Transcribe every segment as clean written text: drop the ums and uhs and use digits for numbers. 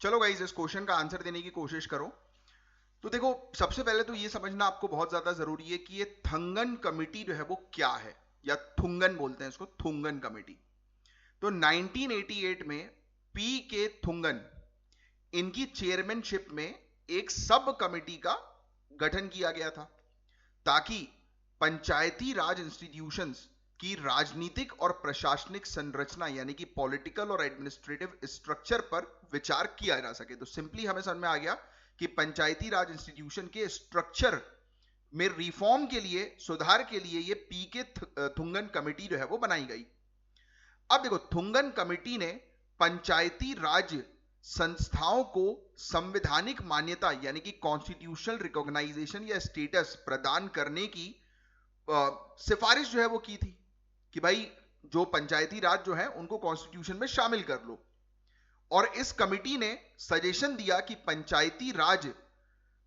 चलो गाइस, इस क्वेश्चन का आंसर देने की कोशिश करो। तो देखो, सबसे पहले तो ये समझना आपको बहुत ज्यादा जरूरी है कि ये थंगन कमेटी जो है वो क्या है, या थुंगन बोलते हैं इसको, थुंगन कमेटी। तो 1988 में पी के थुंगन, इनकी चेयरमैनशिप में एक सब कमेटी का गठन किया गया था, ताकि पंचायती राज इंस्टीट्यूशंस की राजनीतिक और प्रशासनिक संरचना यानी कि पॉलिटिकल और एडमिनिस्ट्रेटिव स्ट्रक्चर पर विचार किया जा सके। तो सिंपली हमें समझ में आ गया कि पंचायती राज इंस्टीट्यूशन के स्ट्रक्चर में रिफॉर्म के लिए, सुधार के लिए ये पी के थुंगन कमेटी जो है वो बनाई गई। अब देखो, थुंगन कमेटी ने पंचायती राज संस्थाओं को संवैधानिक मान्यता यानी कि कॉन्स्टिट्यूशनल रिकॉग्नाइजेशन या स्टेटस प्रदान करने की सिफारिश जो है वो की थी कि भाई जो पंचायती राज जो है उनको कॉन्स्टिट्यूशन में शामिल कर लो। और इस कमेटी ने सजेशन दिया कि पंचायती राज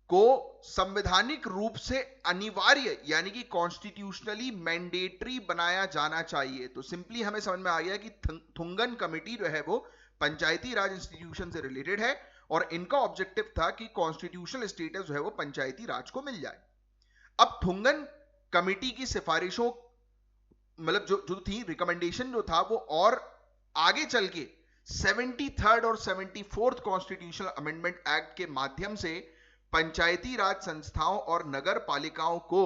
को संवैधानिक रूप से अनिवार्य यानी कि कॉन्स्टिट्यूशनली मैंडेटरी बनाया जाना चाहिए। तो सिंपली हमें समझ में आ गया कि थुंगन कमेटी जो है वो पंचायती राज इंस्टीट्यूशन से रिलेटेड है, और इनका ऑब्जेक्टिव था कि कॉन्स्टिट्यूशनल स्टेटस जो है वो पंचायती राज को मिल जाए। अब थुंगन कमेटी की सिफारिशों, मतलब जो जो थी रिकमेंडेशन जो था वो, और आगे चल के 73rd और 74th कॉन्स्टिट्यूशनल अमेंडमेंट एक्ट के माध्यम से पंचायती राज संस्थाओं और नगर पालिकाओं को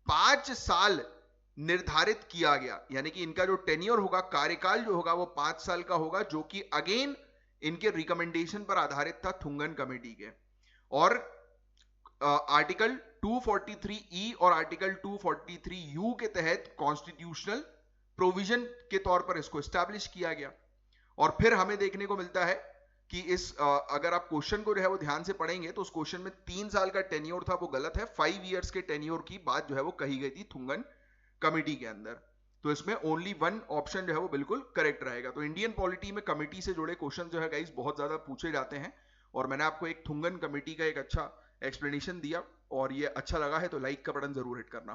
5 साल निर्धारित किया गया, यानी कि इनका जो टेन्योर होगा, कार्यकाल जो होगा वो 5 साल का होगा, जो कि अगेन इनके रिकमेंडेशन पर आधारित था थुंगन कमेटी के। और आर्टिकल 243 और आर्टिकल 243 के तहत कॉन्स्टिट्यूशनल प्रोविजन के तौर पर इसको स्टैब्लिश किया गया। और फिर हमें देखने को मिलता है कि अगर आप क्वेश्चन को जो है वो ध्यान से पढ़ेंगे तो उस क्वेश्चन में 3 साल का टेन्योर था, वो गलत है। 5 इयर्स के टेन्योर की बात जो है वो कही गई थी थुंगन कमेटी के अंदर। तो इसमें ओनली वन ऑप्शन जो है वो बिल्कुल करेक्ट रहेगा। तो इंडियन पॉलिटी में कमेटी से जुड़े क्वेश्चन जो है गाइस बहुत ज्यादा पूछे जाते हैं, और मैंने आपको एक थुंगन कमेटी का एक अच्छा एक्सप्लेनेशन दिया, और ये अच्छा लगा है तो लाइक का बटन जरूर हिट करना।